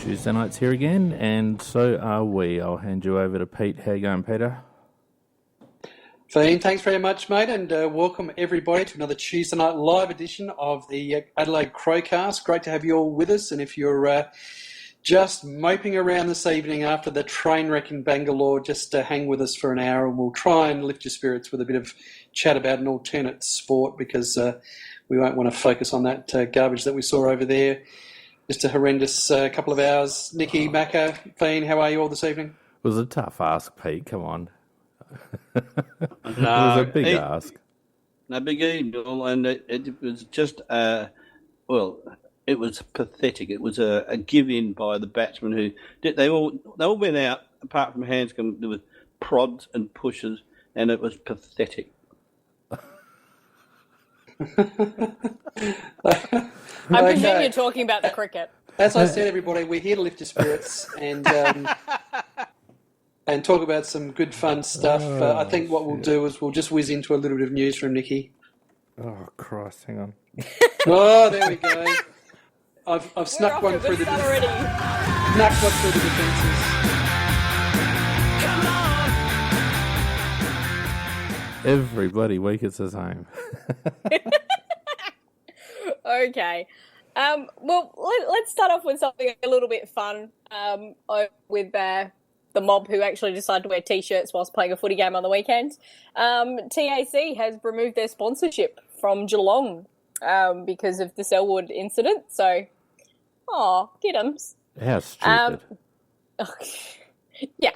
Tuesday night's here again, and so are we. I'll hand you over to Pete. How you going, Peter? Fiend, thanks very much, mate, and welcome everybody to another Tuesday night live edition of the Adelaide Crowcast. Great to have you all with us, and if you're just moping around this evening after the train wreck in Bangalore, just hang with us for an hour and we'll try and lift your spirits with a bit of chat about an alternate sport, because we won't want to focus on that garbage that we saw over there. Just a horrendous couple of hours. Nikki, Macca, Fiend, how are you all this evening? It was a tough ask, Pete. Come on. It was a big ask. No, big eagle, and it was just, it was pathetic. It was a give-in by the batsmen who did. They all went out, apart from Hanscom. There was prods and pushes, and it was pathetic. I presume you're talking about the cricket. As I said, everybody, we're here to lift your spirits and talk about some good fun stuff. I think what we'll do is we'll just whiz into a little bit of news from Nikki. Oh, Christ, hang on. Oh, there we go. I've snuck one through the defences. Every bloody week it's the same. Okay. Well, let's start off with something a little bit fun with the mob who actually decide to wear T-shirts whilst playing a footy game on the weekend. TAC has removed their sponsorship from Geelong because of the Selwood incident. So, kidums. How stupid. Yeah.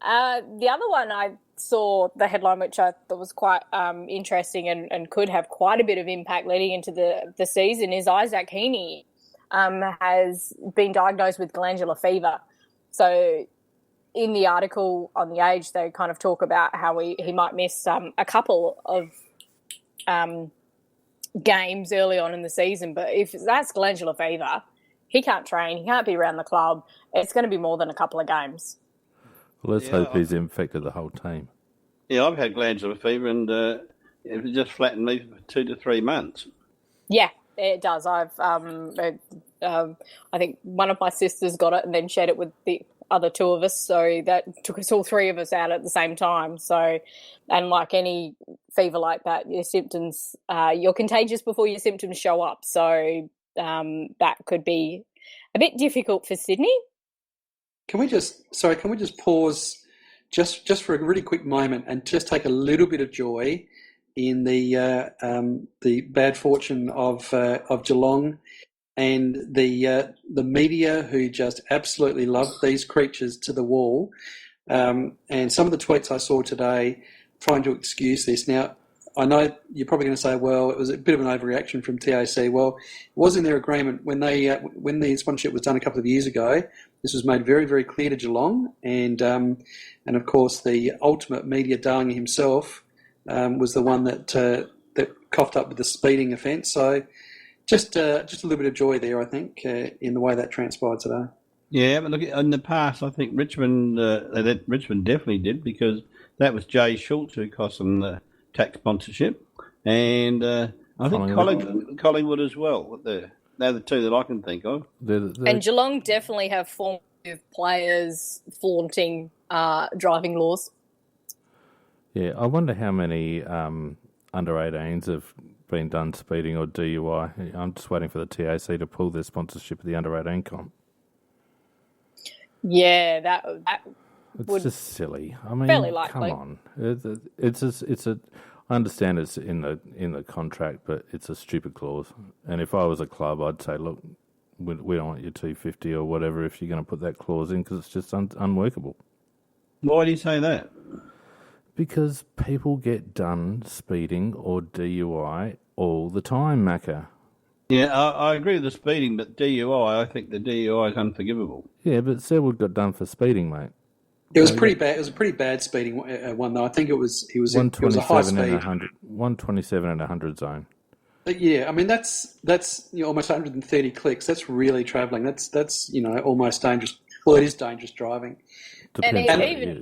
The other one, I saw the headline, which I thought was quite interesting and could have quite a bit of impact leading into the season, is Isaac Heaney has been diagnosed with glandular fever. So in the article on The Age, they kind of talk about how he might miss a couple of games early on in the season. But if that's glandular fever, he can't train, he can't be around the club. It's going to be more than a couple of games. Well, let's hope he's infected the whole team. Yeah, I've had glandular fever, and it just flattened me for 2 to 3 months. Yeah, it does. I think one of my sisters got it and then shared it with the other two of us, so that took us all three of us out at the same time. So, and like any fever like that, your symptoms, you're contagious before your symptoms show up. So that could be a bit difficult for Sydney. Can we just pause just for a really quick moment and just take a little bit of joy in the bad fortune of Geelong and the media, who just absolutely love these creatures to the wall. And some of the tweets I saw today trying to excuse this. Now, I know you're probably going to say, well, it was a bit of an overreaction from TAC. Well, it was in their agreement when the sponsorship was done a couple of years ago. This was made very, very clear to Geelong, and of course the ultimate media darling himself was the one that coughed up with the speeding offence. So just a little bit of joy there, I think, in the way that transpired today. Yeah, but look, in the past, I think Richmond definitely did, because that was Jay Schultz who cost them the tax sponsorship, and I think Collingwood as well. They're the two that I can think of. And Geelong definitely have formed with players flaunting driving laws. Yeah, I wonder how many under 18s have been done speeding or DUI. I'm just waiting for the TAC to pull their sponsorship of the under 18 comp. Yeah, that it's just silly. I mean, fairly likely. Come on, it's a. I understand it's in the contract, but it's a stupid clause. And if I was a club, I'd say, look, we don't want your 250 or whatever if you're going to put that clause in, because it's just unworkable. Why do you say that? Because people get done speeding or DUI all the time, Macca. Yeah, I agree with the speeding, but DUI, I think the DUI is unforgivable. Yeah, but Selwood got done for speeding, mate. It was pretty bad. It was a pretty bad speeding one, though. I think it was a high speed. 127 and 100 zone. Yeah, I mean that's almost 130 clicks. That's really travelling. That's almost dangerous. Well, it is dangerous driving. Depends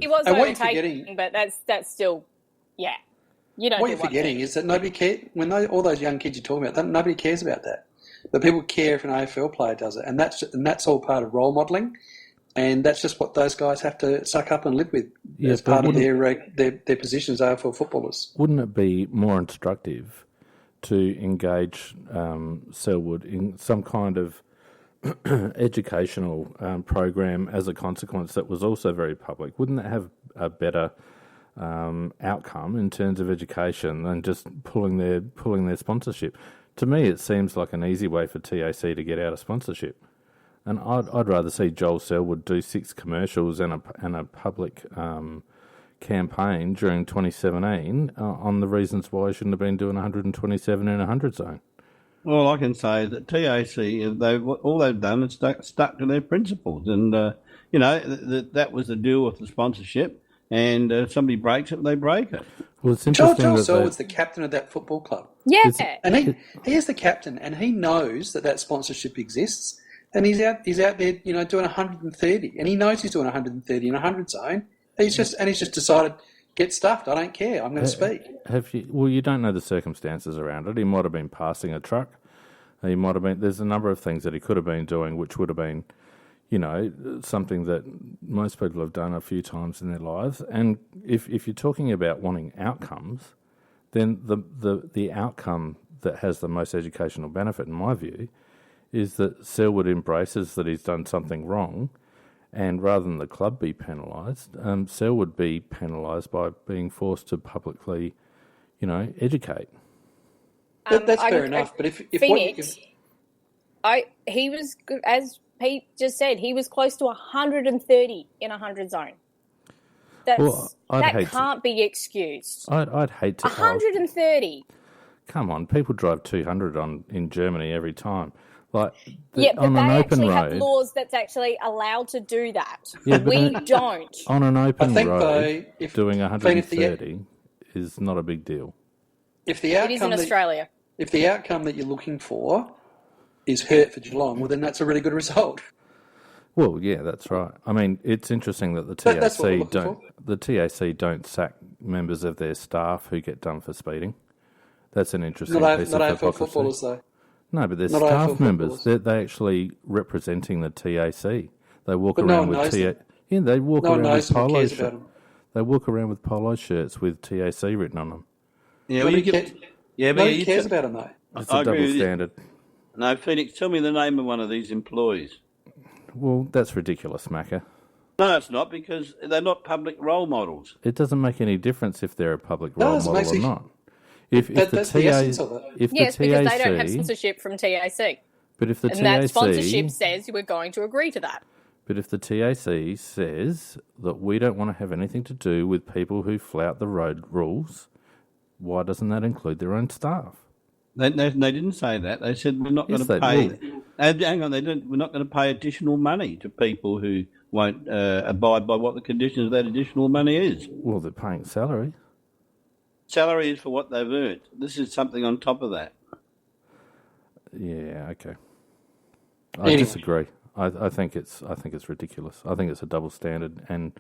he was overtaking, but that's still, yeah. You don't. What you're forgetting is that nobody cares when all those young kids you're talking about. Nobody cares about that. but people care if an AFL player does it, and that's all part of role modelling, and that's just what those guys have to suck up and live with as part of their position as AFL footballers. Wouldn't it be more instructive to engage Selwood in some kind of educational program as a consequence that was also very public? Wouldn't that have a better outcome in terms of education than just pulling their sponsorship? To me, it seems like an easy way for TAC to get out of sponsorship. And I'd rather see Joel Selwood do 6 commercials and a public campaign during 2017 on the reasons why he shouldn't have been doing 127 in a 100 zone. Well, I can say that TAC, all they've done is stuck to their principles. And, that was the deal with the sponsorship. And if somebody breaks it, they break it. Well, it's interesting Joel Selwood's the captain of that football club. Yeah. And he is the captain, and he knows that sponsorship exists. And he's out there, doing 130, and he knows he's doing 130 in a 100 zone. He's just decided, get stuffed. I don't care. I'm going to speak. You don't know the circumstances around it. He might have been passing a truck. He might have been. There's a number of things that he could have been doing, which would have been, something that most people have done a few times in their lives. And if you're talking about wanting outcomes, then the outcome that has the most educational benefit, in my view, is that Selwood embraces that he's done something wrong, and rather than the club be penalised, Selwood be penalised by being forced to publicly, educate. That's fair enough. But if Phoenix, he was, as Pete just said, he was close to 130 in a 100 zone. That can't be excused. I'd hate to 130. Come on, people drive 200 in Germany every time. But they actually have laws that's actually allowed to do that. Yeah, we don't. On an open road, doing 130 is not a big deal. It is in Australia. If the outcome that you're looking for is hurt for Geelong, well, then that's a really good result. Well, yeah, that's right. I mean, it's interesting that the TAC don't sack members of their staff who get done for speeding. That's an interesting piece of hypocrisy. Not AFL footballers, though. No, but they're staff members. They're actually representing the TAC. They walk around with TAC. Yeah, they walk around with polo shirts. They walk around with polo shirts with TAC written on them. Yeah, nobody cares about them, though. It's a double standard. No, Phoenix, tell me the name of one of these employees. Well, that's ridiculous, Macca. No, it's not, because they're not public role models. It doesn't make any difference if they're a public role model or not. That's the essence of it. Yes, because they don't have sponsorship from TAC. But if the TAC... And that sponsorship says we're going to agree to that. But if the TAC says that we don't want to have anything to do with people who flout the road rules, why doesn't that include their own staff? They didn't say that. They said we're not going to pay... Hang on, we're not going to pay additional money to people who won't abide by what the conditions of that additional money is. Well, they're paying salary. Salary is for what they've earned. This is something on top of that. Yeah, okay. I disagree. I think it's ridiculous. I think it's a double standard, and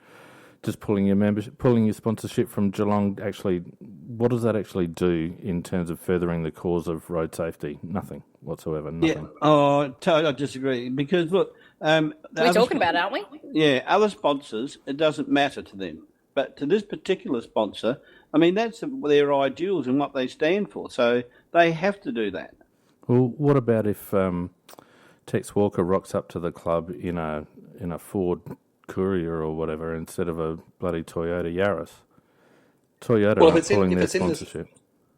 just pulling your sponsorship from Geelong. Actually, what does that actually do in terms of furthering the cause of road safety? Nothing whatsoever. Nothing. Yeah. I disagree, because look, we're talking about, aren't we? Yeah, other sponsors, it doesn't matter to them, but to this particular sponsor, I mean, that's their ideals and what they stand for, so they have to do that. Well, what about if Tex Walker rocks up to the club in a Ford Courier or whatever instead of a bloody Toyota Yaris? Toyota aren't pulling their sponsorship.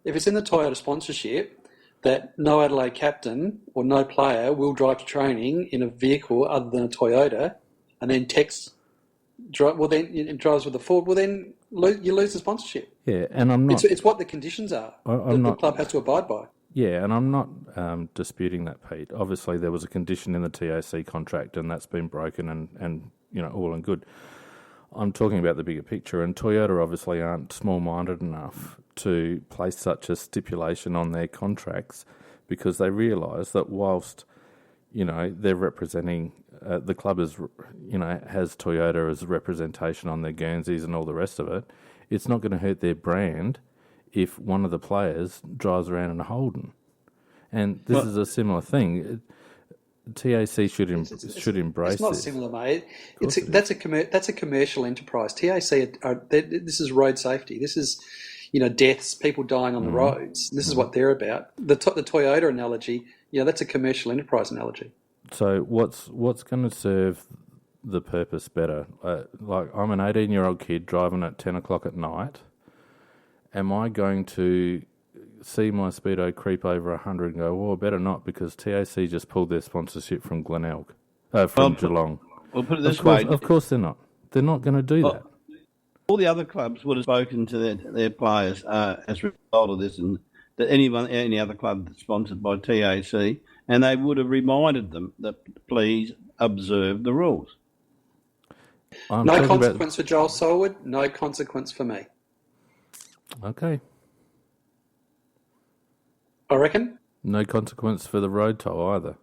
If it's in the Toyota sponsorship that no Adelaide captain or no player will drive to training in a vehicle other than a Toyota, and then Tex drives with a Ford, well then you lose the sponsorship. Yeah, and I'm not... It's what the conditions are that the club has to abide by. Yeah, and I'm not disputing that, Pete. Obviously, there was a condition in the TAC contract, and that's been broken, and all and good. I'm talking about the bigger picture, and Toyota obviously aren't small-minded enough to place such a stipulation on their contracts, because they realise that whilst they're representing the club has Toyota as representation on their Guernseys and all the rest of it, it's not going to hurt their brand if one of the players drives around in a Holden. And this is a similar thing. TAC should embrace It's not this. similar, mate. That's a commercial enterprise. TAC this is road safety. This is, deaths, people dying on the roads. This is what they're about. The Toyota analogy, that's a commercial enterprise analogy. So what's going to serve the purpose better? Like I'm an 18-year-old kid driving at 10 o'clock at night. Am I going to see my speedo creep over 100 and go, well, better not, because TAC just pulled their sponsorship from Geelong. We'll put it this way. Of course they're not. They're not going to do that. All the other clubs would have spoken to their players as a result of this, and that any other club that's sponsored by TAC, and they would have reminded them that please observe the rules. No consequence for Joel Selwood, no consequence for me. Okay. I reckon. No consequence for the road toll either.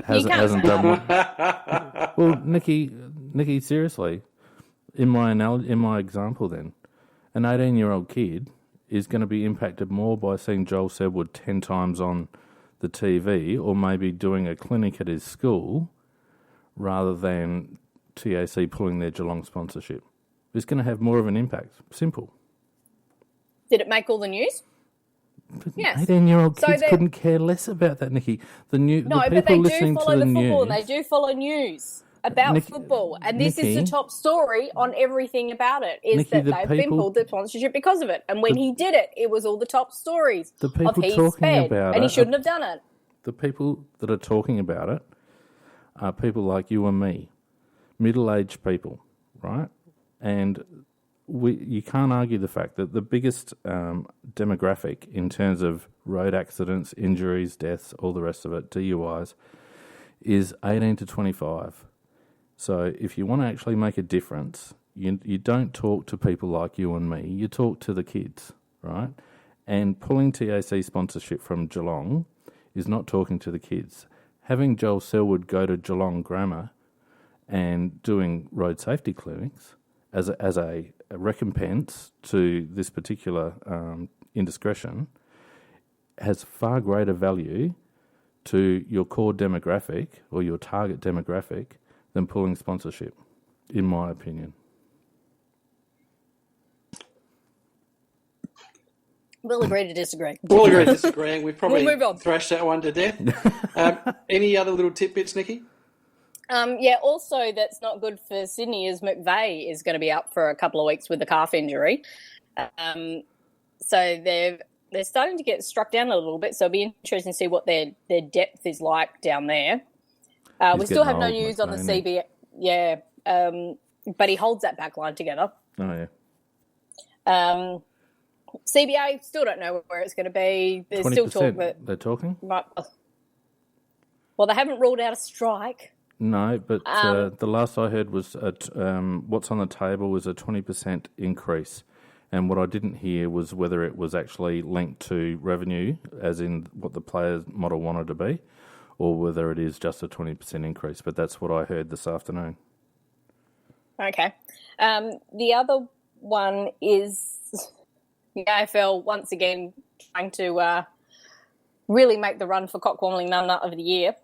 hasn't done one. Well, Nikki, seriously, in my example, then, an 18-year-old kid is going to be impacted more by seeing Joel Selwood 10 times on the TV, or maybe doing a clinic at his school, rather than TAC pulling their Geelong sponsorship. It's going to have more of an impact. Simple. Did it make all the news? Yes. 18-year-old kids couldn't care less about that, Nikki. But they do follow the football, and they do follow news about football. And this is the top story on everything about it, is that they've been pulled the sponsorship because of it. And when he did it, it was all the top stories of he sped, about and he shouldn't have done it. The people that are talking about it are people like you and me, middle-aged people, right? And you can't argue the fact that the biggest demographic in terms of road accidents, injuries, deaths, all the rest of it, DUIs, is 18 to 25. So if you want to actually make a difference, you don't talk to people like you and me. You talk to the kids, right? And pulling TAC sponsorship from Geelong is not talking to the kids. Having Joel Selwood go to Geelong Grammar and doing road safety clinics as a recompense to this particular indiscretion has far greater value to your core demographic or your target demographic than pulling sponsorship, in my opinion. We'll agree to disagree. We'll agree to disagree. We've probably move on. thrashed that one to death. Any other little tidbits, Nikki? Also that's not good for Sydney is McVeigh is going to be out for a couple of weeks with a calf injury. So they're starting to get struck down a little bit, so it'll be interesting to see what their depth is like down there. We still have no news on the CBA. Yeah, but he holds that back line together. Oh, yeah. CBA, still don't know where it's going to be. There's still talk that... They're talking? Well, they haven't ruled out a strike. No, but the last I heard was what's on the table was a 20% increase. And what I didn't hear was whether it was actually linked to revenue, as in what the players' model wanted to be, or whether it is just a 20% increase. But that's what I heard this afternoon. Okay. The other one is the AFL once again trying to really make the run for Cockwomling Nunnut of the Year.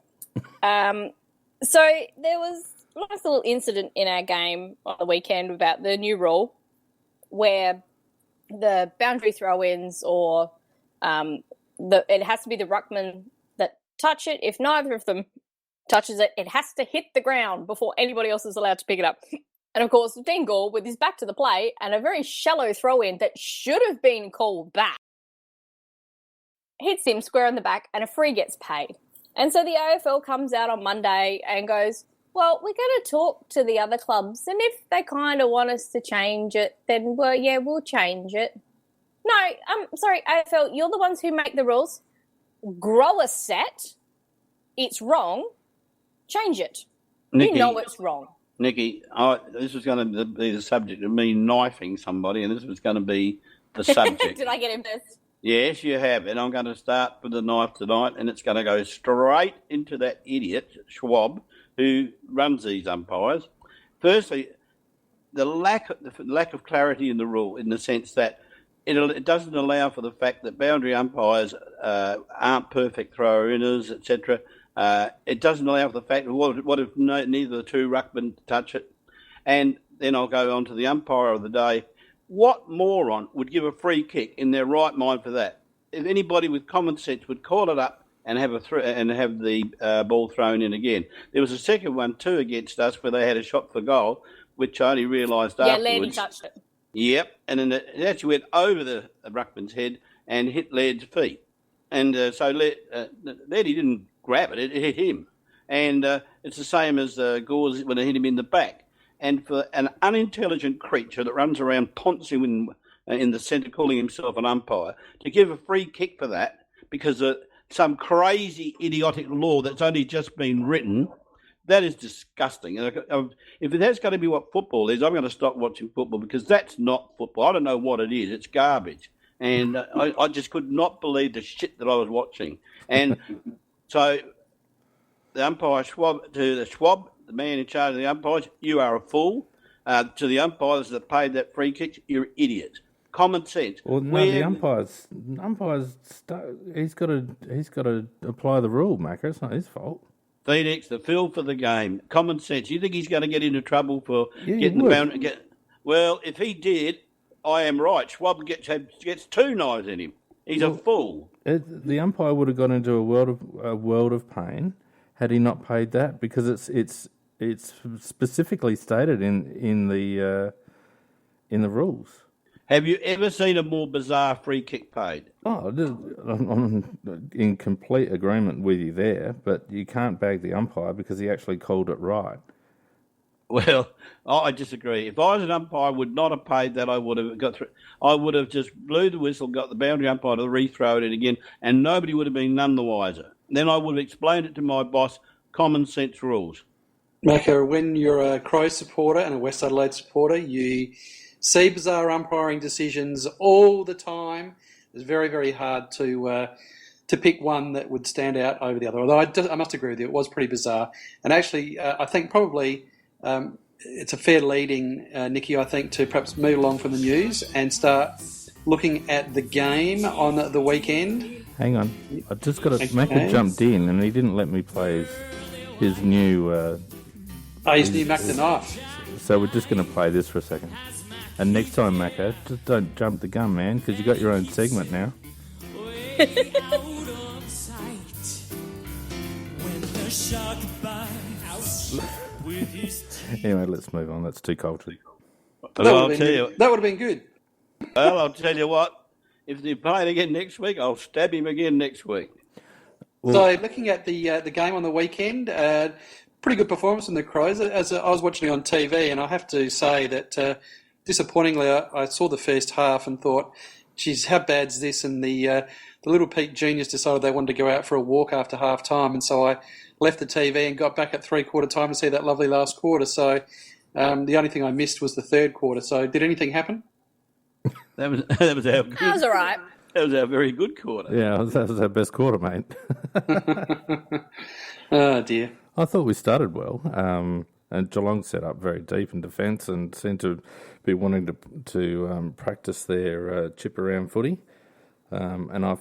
So there was a nice little incident in our game on the weekend about the new rule where the boundary throw-ins or it has to be the ruckman that touch it. If neither of them touches it, it has to hit the ground before anybody else is allowed to pick it up. And, of course, Dingle, with his back to the play and a very shallow throw-in that should have been called back, hits him square in the back and a free gets paid. And so the AFL comes out on Monday and goes, well, we're going to talk to the other clubs, and if they kind of want us to change it, then, well, yeah, we'll change it. No, sorry, AFL, you're the ones who make the rules. Grow a set. It's wrong. Change it. Nikki, you know it's wrong. Nikki, this was going to be the subject of me knifing somebody, and this was going to be the subject. Did I get him this? Yes, you have, and I'm going to start with the knife tonight, and it's going to go straight into that idiot, Schwab, who runs these umpires. Firstly, the lack of clarity in the rule, in the sense that it doesn't allow for the fact that boundary umpires aren't perfect thrower-inners, etc. It doesn't allow for the fact that what if neither the two ruckmen touch it? And then I'll go on to the umpire of the day. What moron would give a free kick in their right mind for that? If anybody with common sense would call it up and have the ball thrown in again. There was a second one too against us where they had a shot for goal, which I only realised afterwards. Yeah, Lairdy touched it. Yep, and then it actually went over the ruckman's head and hit Laird's feet. And so Lairdy didn't grab it, it hit him. And it's the same as Gores when it hit him in the back. And for an unintelligent creature that runs around pouncing in the centre, calling himself an umpire, to give a free kick for that because of some crazy, idiotic law that's only just been written, that is disgusting. And if that's going to be what football is, I'm going to stop watching football because that's not football. I don't know what it is. It's garbage. And I just could not believe the shit that I was watching. And so the umpire, Schwab, the man in charge of the umpires, you are a fool. To the umpires that paid that free kick, you're idiots. Common sense. Well, no, the umpires. He's got to apply the rule, Macca. It's not his fault. Phoenix, the feel for the game. Common sense. You think he's going to get into trouble for getting the boundary? Well, if he did, I am right. Schwab gets 2 knives in him. He's a fool. The umpire would have got into a world of pain had he not paid that, because it's specifically stated in the rules. Have you ever seen a more bizarre free kick paid? Oh, I'm in complete agreement with you there, but you can't bag the umpire because he actually called it right. Well, I disagree. If I was an umpire, I would not have paid that. I would have got through. I would have just blew the whistle, got the boundary umpire to re-throw it in again, and nobody would have been none the wiser. Then I would have explained it to my boss, common sense rules. Macca, when you're a Crows supporter and a West Adelaide supporter, you see bizarre umpiring decisions all the time. It's very, very hard to pick one that would stand out over the other. Although I must agree with you, it was pretty bizarre. And actually, I think probably it's a fair leading, Nikki, I think, to perhaps move along from the news and start looking at the game on the weekend. Hang on. I just got to... Macca jumped in and he didn't let me play his new... his new Mac the Knife. So we're just going to play this for a second. And next time, Macca, just don't jump the gun, man, because you got your own segment now. Anyway, let's move on. That's too cultured. Well, that would have been good. Well, I'll tell you what. If they play it again next week, I'll stab him again next week. Well, so, looking at the game on the weekend, pretty good performance from the Crows. As I was watching it on TV, and I have to say that disappointingly, I saw the first half and thought, geez, how bad's this? And the Little Peak Juniors decided they wanted to go out for a walk after half time, and so I left the TV and got back at 3/4 time to see that lovely last quarter. So the only thing I missed was the third quarter. So did anything happen? That was our good. That was all right. That was our very good quarter. Yeah, that was our best quarter, mate. Oh, dear. I thought we started well, and Geelong set up very deep in defence and seemed to be wanting to practice their chip around footy. And I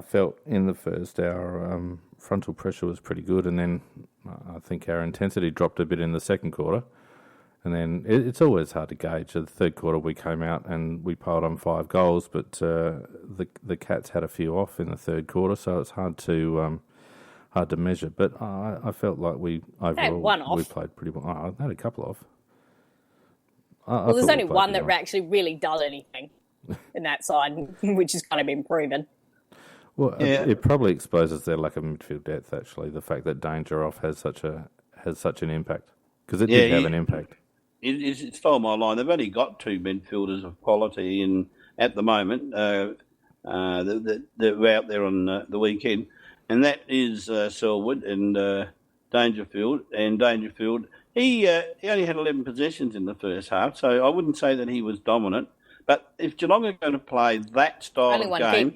felt in the first hour frontal pressure was pretty good, and then I think our intensity dropped a bit in the second quarter. And then it's always hard to gauge. The third quarter we came out and we piled on 5 goals, but the Cats had a few off in the third quarter, so it's hard to measure. But I felt like we overall we played pretty well. I had a couple off. Well, there's only one that actually really does anything in that side, which has kind of been proven. Well, yeah. It probably exposes their lack of midfield depth. Actually, the fact that Danger off has such an impact, because it did have an impact. It stole my line. They've only got 2 midfielders of quality at the moment. They're out there on the weekend, and that is Selwood and Dangerfield. And Dangerfield, he only had 11 possessions in the first half, so I wouldn't say that he was dominant. But if Geelong are going to play that style of game,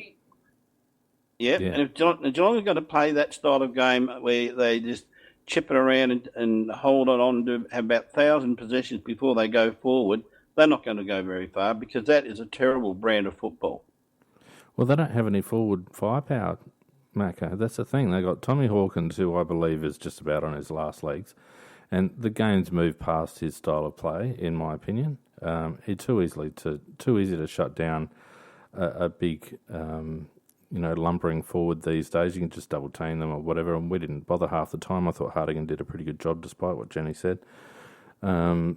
and if Geelong are going to play that style of game where they just chip it around and hold it on to have about 1,000 possessions before they go forward, they're not going to go very far because that is a terrible brand of football. Well, they don't have any forward firepower, Macca. That's the thing. They got Tommy Hawkins, who I believe is just about on his last legs, and the game's moved past his style of play, in my opinion. It's too easy to shut down a big, lumbering forward these days. You can just double team them or whatever, and we didn't bother half the time. I thought Hardigan did a pretty good job, despite what Jenny said. Hardigan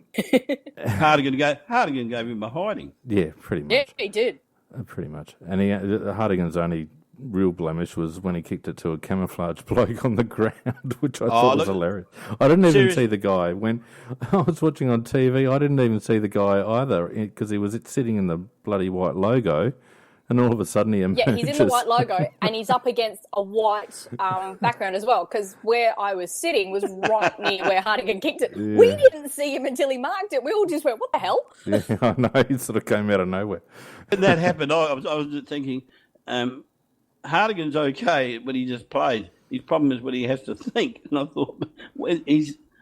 gave him a hiding. Yeah, pretty much. Yeah, he did. Pretty much. And Hardigan's only real blemish was when he kicked it to a camouflage bloke on the ground, which I thought was hilarious. I didn't even see the guy. When I was watching on TV, I didn't even see the guy either because he was sitting in the bloody white logo, and all of a sudden he emerges. Yeah, he's in the white logo, and he's up against a white background as well, because where I was sitting was right near where Hardigan kicked it. Yeah. We didn't see him until he marked it. We all just went, what the hell? Yeah, I know. He sort of came out of nowhere. When that happened, I was thinking, Hardigan's okay when he just plays. His problem is when he has to think. And I thought,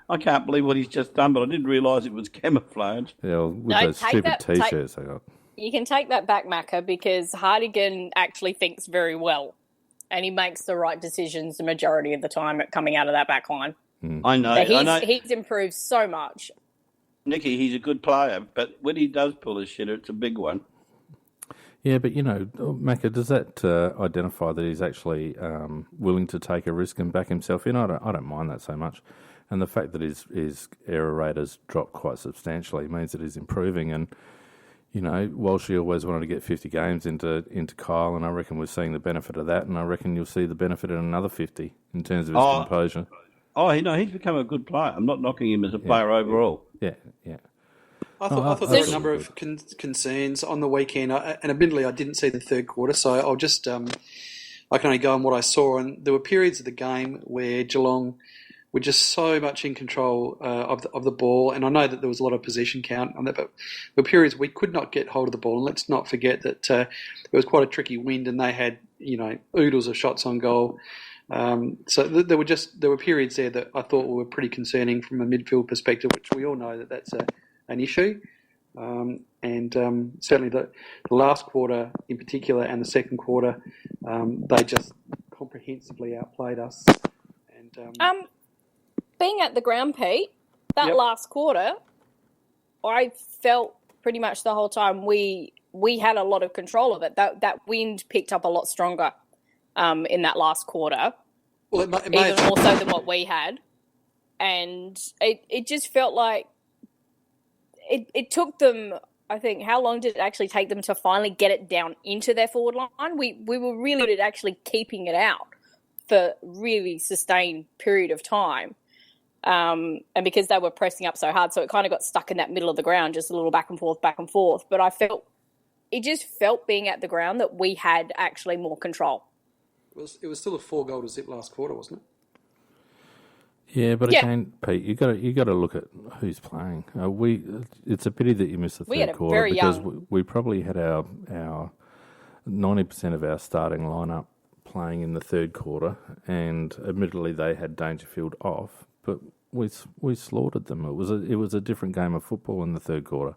I can't believe what he's just done, but I didn't realise it was camouflage. Yeah, with those stupid T-shirts they got. You can take that back, Macca, because Hardigan actually thinks very well, and he makes the right decisions the majority of the time coming out of that back line. I know. He's improved so much. Nicky, he's a good player, but when he does pull his shitter, it's a big one. Yeah, but, Macca, does that identify that he's actually willing to take a risk and back himself in? I don't mind that so much. And the fact that his error rate has dropped quite substantially means that he's improving. And, Walshy always wanted to get 50 games into Kyle, and I reckon we're seeing the benefit of that, and I reckon you'll see the benefit in another 50 in terms of his composure. He's become a good player. I'm not knocking him as a player overall. Yeah. I thought there were a number of concerns on the weekend, and admittedly I didn't see the third quarter, so I'll just I can only go on what I saw. And there were periods of the game where Geelong were just so much in control of the ball, and I know that there was a lot of possession count on that, but there were periods we could not get hold of the ball. And let's not forget that it was quite a tricky wind, and they had oodles of shots on goal. So there were periods there that I thought were pretty concerning from a midfield perspective, which we all know that's an issue. Certainly the last quarter in particular and the second quarter, they just comprehensively outplayed us. And being at the ground, Pete, that last quarter, I felt pretty much the whole time we had a lot of control of it. That wind picked up a lot stronger in that last quarter, even more so than what we had. And it just felt like it took them, I think, how long did it actually take them to finally get it down into their forward line? We were really good at actually keeping it out for a really sustained period of time. And because they were pressing up so hard, so it kind of got stuck in that middle of the ground, just a little back and forth. But it just felt being at the ground that we had actually more control. It was still a 4-goal to zip last quarter, wasn't it? Yeah, but again, Pete, you got to look at who's playing. It's a pity that you missed the third quarter because we probably had our 90% of our starting lineup playing in the third quarter, and admittedly they had Dangerfield off, but we slaughtered them. It was a different game of football in the third quarter,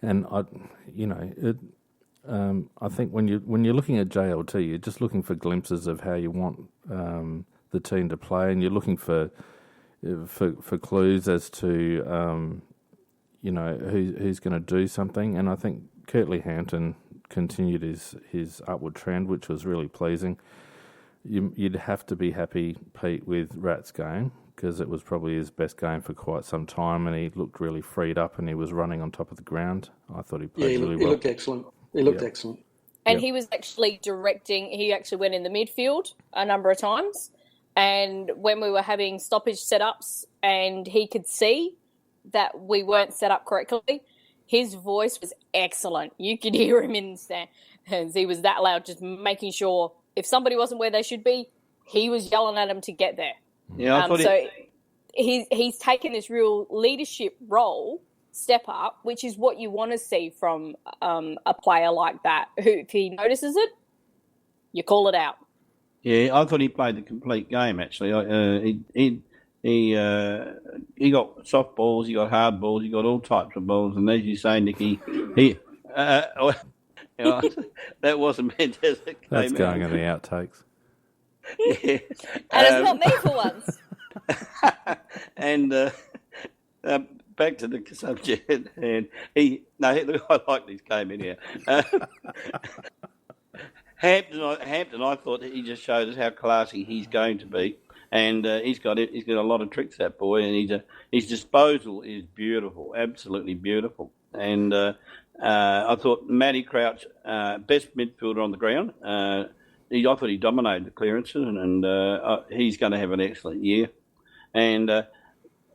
and I think when you're looking at JLT, you're just looking for glimpses of how you want the team to play, and you're looking for clues as to who's going to do something. And I think Curtly Hampton continued his upward trend, which was really pleasing. You'd have to be happy, Pete, with Rat's game because it was probably his best game for quite some time, and he looked really freed up and he was running on top of the ground. I thought he played really well. He looked excellent. Excellent. And he was actually directing. He actually went in the midfield a number of times. And when we were having stoppage setups and he could see that we weren't set up correctly, his voice was excellent. You could hear him in the stands. He was that loud, just making sure if somebody wasn't where they should be, he was yelling at them to get there. Yeah, he's taken this real leadership role, step up, which is what you want to see from a player like that. Who, if he notices it, you call it out. Yeah, I thought he played the complete game, actually. he got soft balls, he got hard balls, he got all types of balls. And as you say, Nicky, that wasn't meant as it came That's going out. in the outtakes. Yeah. And it's not me for once. And back to the subject, and I like this game in here. Hampton, I thought he just showed us how classy he's going to be, and he's got a lot of tricks, that boy, and his disposal is beautiful, absolutely beautiful. And I thought Matty Crouch, best midfielder on the ground. I thought he dominated the clearances, and he's going to have an excellent year. And our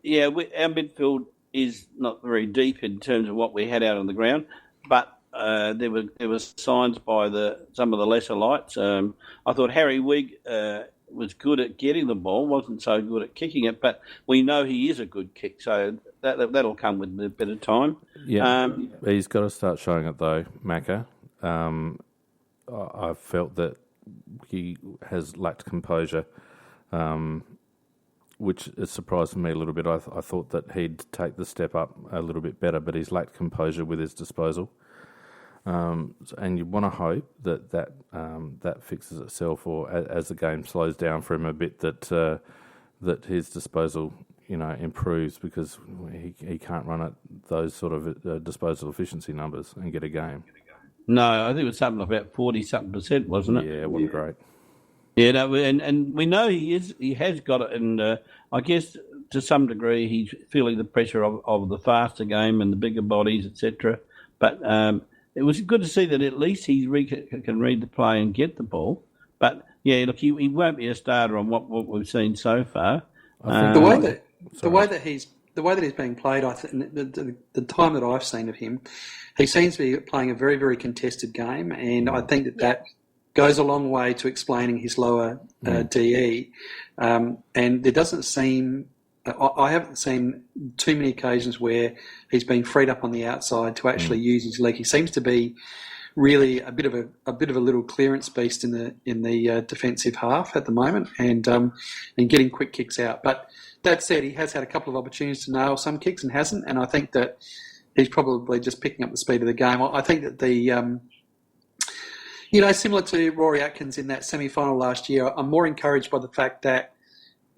midfield is not very deep in terms of what we had out on the ground, but there were signs by some of the lesser lights. I thought Harry Wigg was good at getting the ball, wasn't so good at kicking it, but we know he is a good kick, so that'll come with a bit of time. Yeah, he's got to start showing it though, Macca. I felt that he has lacked composure, which has surprised me a little bit. I thought that he'd take the step up a little bit better, but he's lacked composure with his disposal. And you want to hope that fixes itself, or as the game slows down for him a bit, that his disposal, improves, because he can't run at those sort of disposal efficiency numbers and get a game. No, I think it was something about 40-something%, wasn't it? Yeah, it wasn't great. Yeah, no, and we know he has got it, and I guess to some degree he's feeling the pressure of the faster game and the bigger bodies, etc. But it was good to see that at least he can read the play and get the ball. But yeah, look, he won't be a starter on what we've seen so far. The way that he's being played, I think the time that I've seen of him, he seems to be playing a very, very contested game, and I think that goes a long way to explaining his lower DE. And there doesn't seem, I haven't seen too many occasions where he's been freed up on the outside to actually use his leg. He seems to be really a bit of a little clearance beast in the defensive half at the moment, and getting quick kicks out. But that said, he has had a couple of opportunities to nail some kicks and hasn't, and I think that he's probably just picking up the speed of the game. I think that similar to Rory Atkins in that semi-final last year, I'm more encouraged by the fact that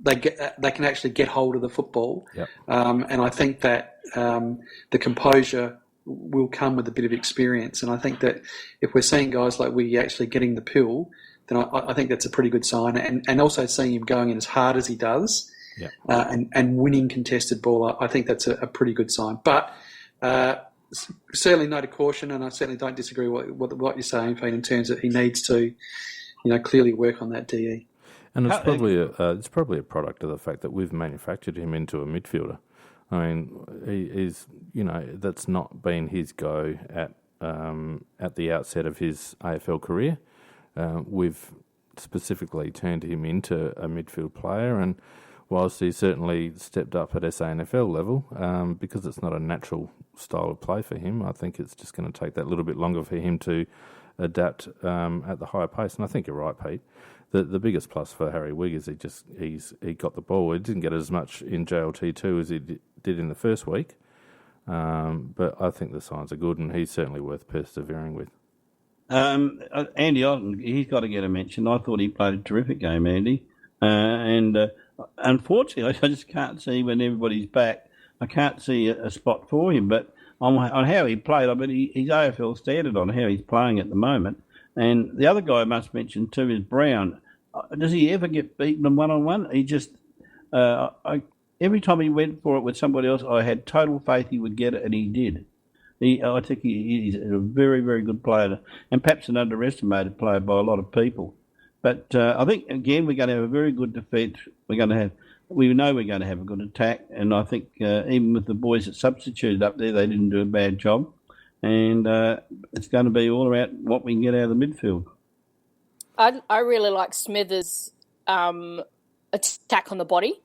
they can actually get hold of the football. Yep. And I think that the composure will come with a bit of experience. And I think that if we're seeing guys like Wiggy actually getting the pill, then I think that's a pretty good sign. And also seeing him going in as hard as he does, yep. and winning contested ball, I think that's a pretty good sign. But certainly note of caution, and I certainly don't disagree with what you're saying, Pete, in terms that he needs to, clearly work on that DE. And it's probably a product of the fact that we've manufactured him into a midfielder. I mean, he's that's not been his go at the outset of his AFL career. We've specifically turned him into a midfield player, and whilst he certainly stepped up at SANFL level, because it's not a natural style of play for him, I think it's just going to take that little bit longer for him to adapt at the higher pace. And I think you're right, Pete. The biggest plus for Harry Wigg is he got the ball. He didn't get as much in JLT2 as he did in the first week, but I think the signs are good, and he's certainly worth persevering with. Andy Otten, he's got to get a mention. I thought he played a terrific game, Andy, and unfortunately, I just can't see when everybody's back. I can't see a spot for him, but on how he played, I mean, he's AFL standard on how he's playing at the moment. And the other guy I must mention too is Brown. Does he ever get beaten one-on-one? He just, every time he went for it with somebody else, I had total faith he would get it, and he did. I think he's a very, very good player, and perhaps an underestimated player by a lot of people. But I think, again, we're going to have a very good defence. We know we're going to have a good attack, and I think even with the boys that substituted up there, they didn't do a bad job. And it's going to be all about what we can get out of the midfield. I really like Smithers' attack on the body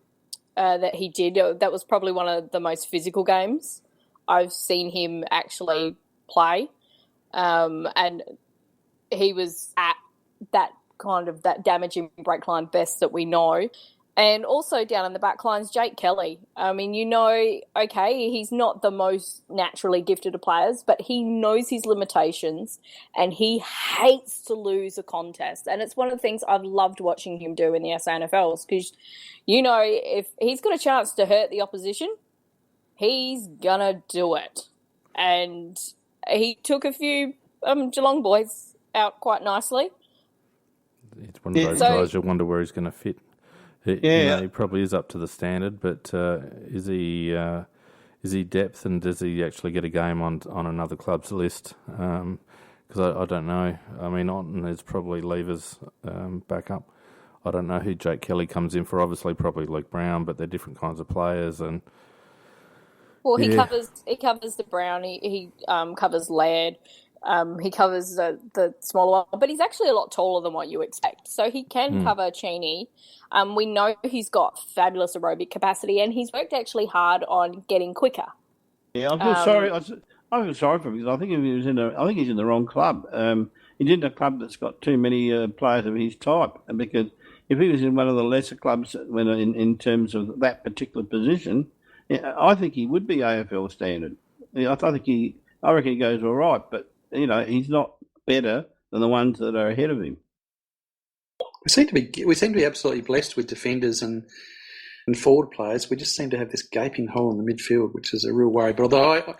that he did. That was probably one of the most physical games I've seen him actually play. And he was at that kind of that damaging break line best that we know. And also down in the back lines, Jake Kelly. I mean, okay, he's not the most naturally gifted of players, but he knows his limitations and he hates to lose a contest. And it's one of the things I've loved watching him do in the SANFLs because, if he's got a chance to hurt the opposition, he's going to do it. And he took a few Geelong boys out quite nicely. It's one of those guys you wonder where he's going to fit. He probably is up to the standard, but is he depth, and does he actually get a game on another club's list? Because I don't know. I mean, Otten is probably Lever's backup. I don't know who Jake Kelly comes in for. Obviously, probably Luke Brown, but they're different kinds of players. And he covers the Brown. He covers Laird. He covers the smaller one, but he's actually a lot taller than what you expect. So he can cover Cheney. We know he's got fabulous aerobic capacity, and he's worked actually hard on getting quicker. Yeah, I feel sorry. I feel sorry for him because I think he's in the wrong club. He's in a club that's got too many players of his type, and because if he was in one of the lesser clubs, when in terms of that particular position, I think he would be AFL standard. I reckon he goes all right, but he's not better than the ones that are ahead of him. We seem to be absolutely blessed with defenders and forward players. We just seem to have this gaping hole in the midfield, which is a real worry. But although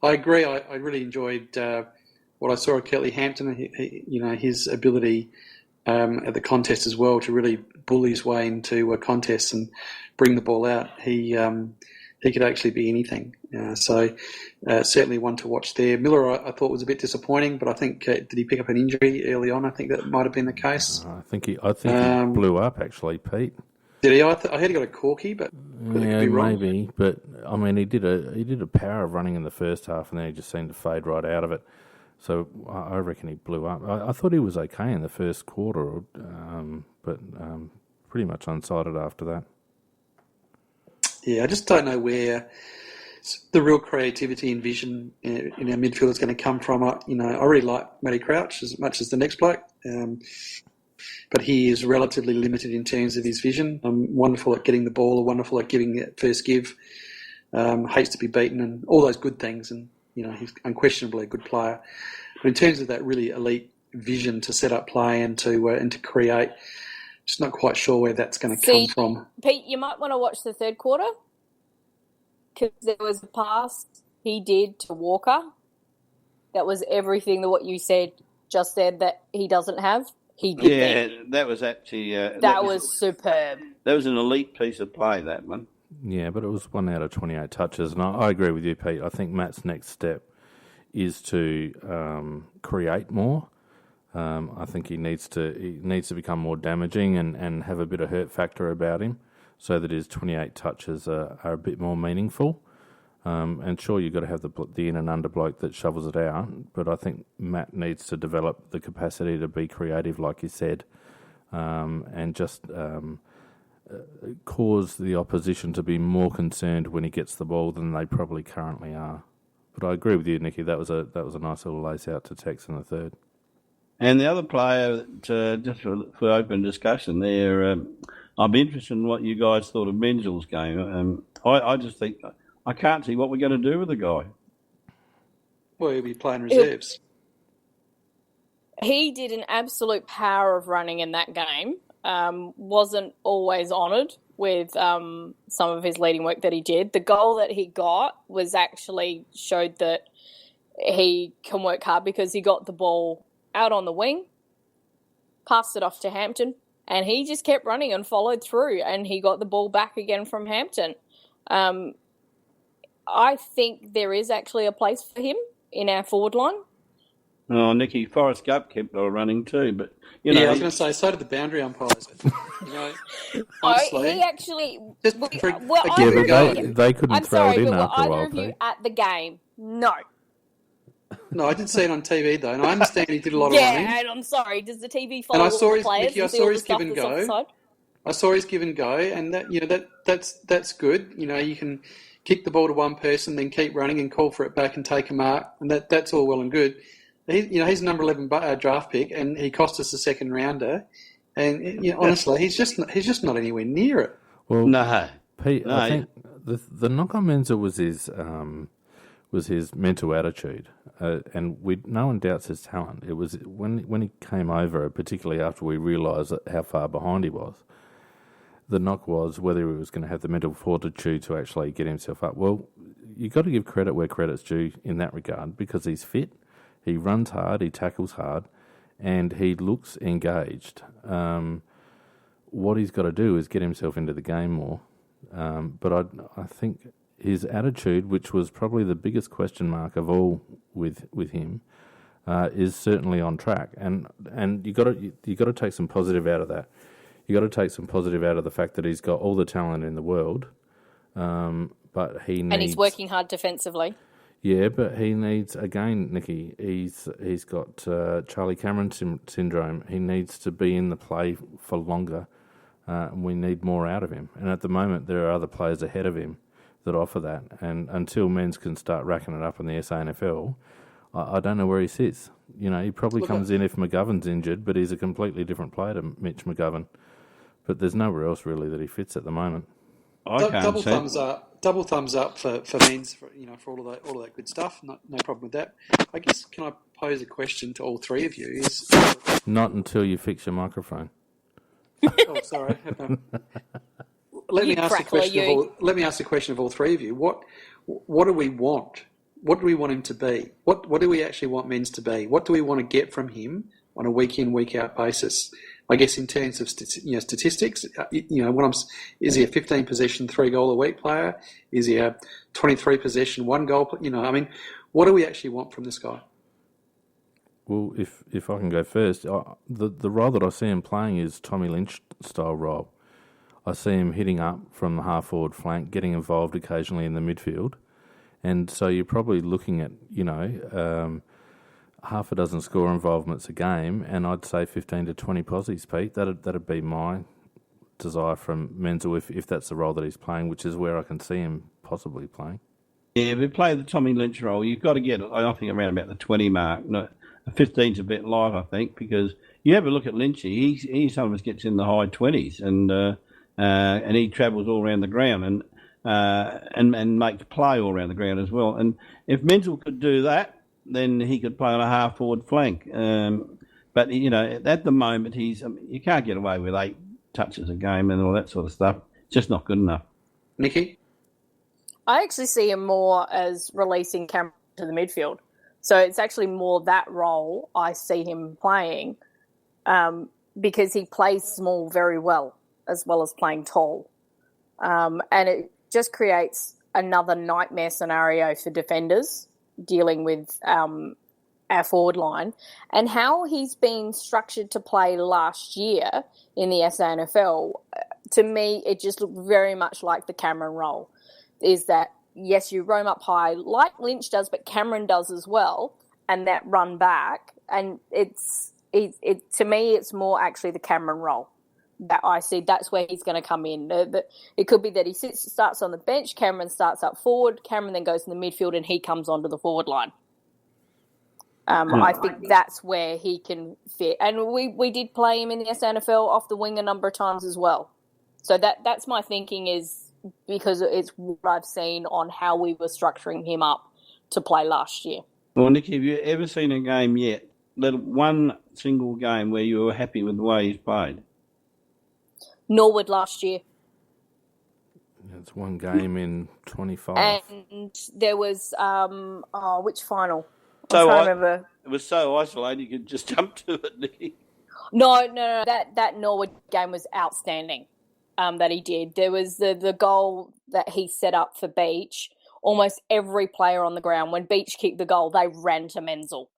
I agree, I really enjoyed what I saw of Kelly Hampton. His ability at the contest as well to really bull his way into a contest and bring the ball out. He could actually be anything. So certainly one to watch there. Miller, I thought was a bit disappointing, but I think did he pick up an injury early on? I think that might have been the case. I think he blew up actually, Pete. Did he? I heard he got a corky, but could be wrong. Maybe. But I mean, he did a power of running in the first half, and then he just seemed to fade right out of it. So I reckon he blew up. I thought he was okay in the first quarter, but pretty much unsighted after that. Yeah, I just don't know where the real creativity and vision in our midfield is going to come from. I really like Matty Crouch as much as the next bloke, but he is relatively limited in terms of his vision. Wonderful at getting the ball, wonderful at giving that first give, hates to be beaten and all those good things, and he's unquestionably a good player. But in terms of that really elite vision to set up play and to create, just not quite sure where that's going to come from. Pete, you might want to watch the third quarter because there was a pass he did to Walker that was everything that what you just said that he doesn't have. He did. Yeah, that was actually that was superb. That was an elite piece of play, that one. Yeah, but it was 1 out of 28 touches, and I agree with you, Pete. I think Matt's next step is to create more. I think he needs to become more damaging and have a bit of hurt factor about him, so that his 28 touches are a bit more meaningful. And sure, you've got to have the in and under bloke that shovels it out, but I think Matt needs to develop the capacity to be creative, like you said, and just cause the opposition to be more concerned when he gets the ball than they probably currently are. But I agree with you, Nicky. That was a nice little lace out to Tex in the third. And the other player, just for open discussion there, I'd be interested in what you guys thought of Menzel's game. I just think I can't see what we're going to do with the guy. Well, he'll be playing reserves. He did an absolute power of running in that game. Wasn't always honoured with some of his leading work that he did. The goal that he got was actually showed that he can work hard because he got the ball out on the wing, passed it off to Hampton, and he just kept running and followed through, and he got the ball back again from Hampton. I think there is actually a place for him in our forward line. Oh, Nicky, Forrest Gump kept running too, but I was going to say, so did the boundary umpires. Honestly, he actually. They couldn't throw it in after a while. Either of you at the game? No. No, I did see it on TV though, and I understand he did a lot of running. Yeah, and I'm sorry. Does the TV follow all the players? I saw his give and go. I saw his give and go, and that's good. You can kick the ball to one person, then keep running and call for it back and take a mark, and that's all well and good. He's a number 11 draft pick, and he cost us a second rounder. And honestly, he's just not anywhere near it. Well, No. Pete, No. I think the knock on Menzel was his mental attitude, and no one doubts his talent. It was when he came over, particularly after we realised how far behind he was. The knock was whether he was going to have the mental fortitude to actually get himself up. Well, you got to give credit where credit's due in that regard, because he's fit, he runs hard, he tackles hard, and he looks engaged. What he's got to do is get himself into the game more. But I think his attitude, which was probably the biggest question mark of all with him, is certainly on track. And you got to take some positive out of that. You got to take some positive out of the fact that he's got all the talent in the world, but he's working hard defensively. Yeah, but he needs, again, Nikki, he's got Charlie Cameron syndrome. He needs to be in the play for longer. And we need more out of him. And at the moment, there are other players ahead of him that offer that. And until Menz can start racking it up in the SANFL, I don't know where he sits. He probably comes in if McGovern's injured, but he's a completely different player to Mitch McGovern. But there's nowhere else really that he fits at the moment. Double thumbs up for Menz for all of that good stuff. No problem with that. I guess, can I pose a question to all three of you? Not until you fix your microphone. Oh, sorry. Let me ask the question of all three of you. What do we want? What do we want him to be? What do we actually want Menz to be? What do we want to get from him on a week in, week out basis? I guess in terms of statistics, is he a 15 possession, 3 goal a week player? Is he a 23 possession, 1 goal? What do we actually want from this guy? Well, if I can go first, the role that I see him playing is Tommy Lynch style role. I see him hitting up from the half forward flank, getting involved occasionally in the midfield, and so you're probably looking at half a dozen score involvements a game, and I'd say 15 to 20 posies, Pete. That'd be my desire from Menzel if that's the role that he's playing, which is where I can see him possibly playing. Yeah, if we play the Tommy Lynch role, you've got to get, I think, around about the 20 mark. No, 15's a bit light, I think, because you have a look at Lynchy. He sometimes gets in the high 20s, and he travels all around the ground and makes play all around the ground as well. And if Menzel could do that, then he could play on a half forward flank. But at the moment, you can't get away with 8 touches a game and all that sort of stuff. It's just not good enough. Nikki? I actually see him more as releasing Cameron to the midfield. So it's actually more that role I see him playing, because he plays small very well as playing tall. And it just creates another nightmare scenario for defenders dealing with our forward line. And how he's been structured to play last year in the SANFL, to me, it just looked very much like the Cameron role. Is that, yes, you roam up high like Lynch does, but Cameron does as well, and that run back. And to me, it's more actually the Cameron role that I see. That's where he's going to come in. It could be that he starts on the bench, Cameron starts up forward, Cameron then goes in the midfield, and he comes onto the forward line. I think that's where he can fit. And we did play him in the SNFL off the wing a number of times as well. So that's my thinking, is because it's what I've seen on how we were structuring him up to play last year. Well, Nicky, have you ever seen a game yet, one single game, where you were happy with the way he's played? Norwood last year. It's one game in 25. And there was, which final? So I remember. It was so isolated you could just jump to it, Nicky. No. That Norwood game was outstanding. That he did. There was the goal that he set up for Beach. Almost every player on the ground, when Beach kicked the goal, they ran to Menzel.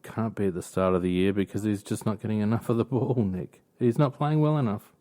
can't be at the start of the year because he's just not getting enough of the ball, Nick. He's not playing well enough.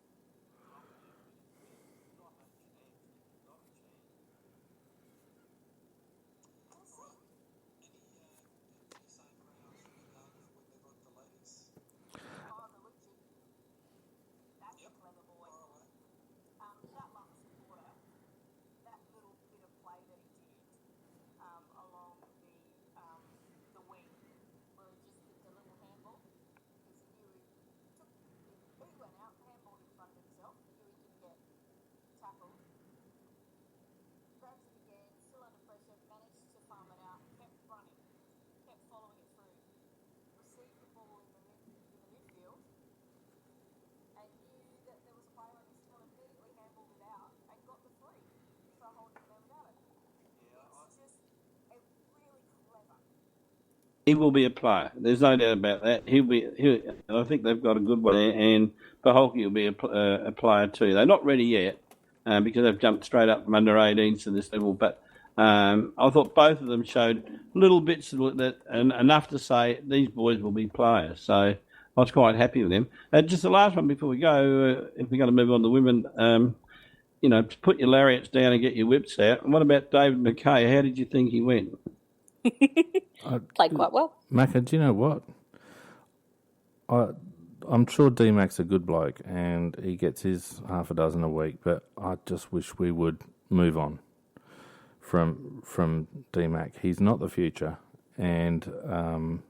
He will be a player. There's no doubt about that. I think they've got a good one there, and Paholke will be a player too. They're not ready yet because they've jumped straight up from under 18s to this level, but I thought both of them showed little bits of that and enough to say these boys will be players. So I was quite happy with them. Just the last one before we go, if we're going to move on to women, put your lariats down and get your whips out. And what about David McKay? How did you think he went? Played quite well. Macca, do you know what? I'm sure D-Mac's a good bloke and he gets his half a dozen a week, but I just wish we would move on from D-Mac. He's not the future, and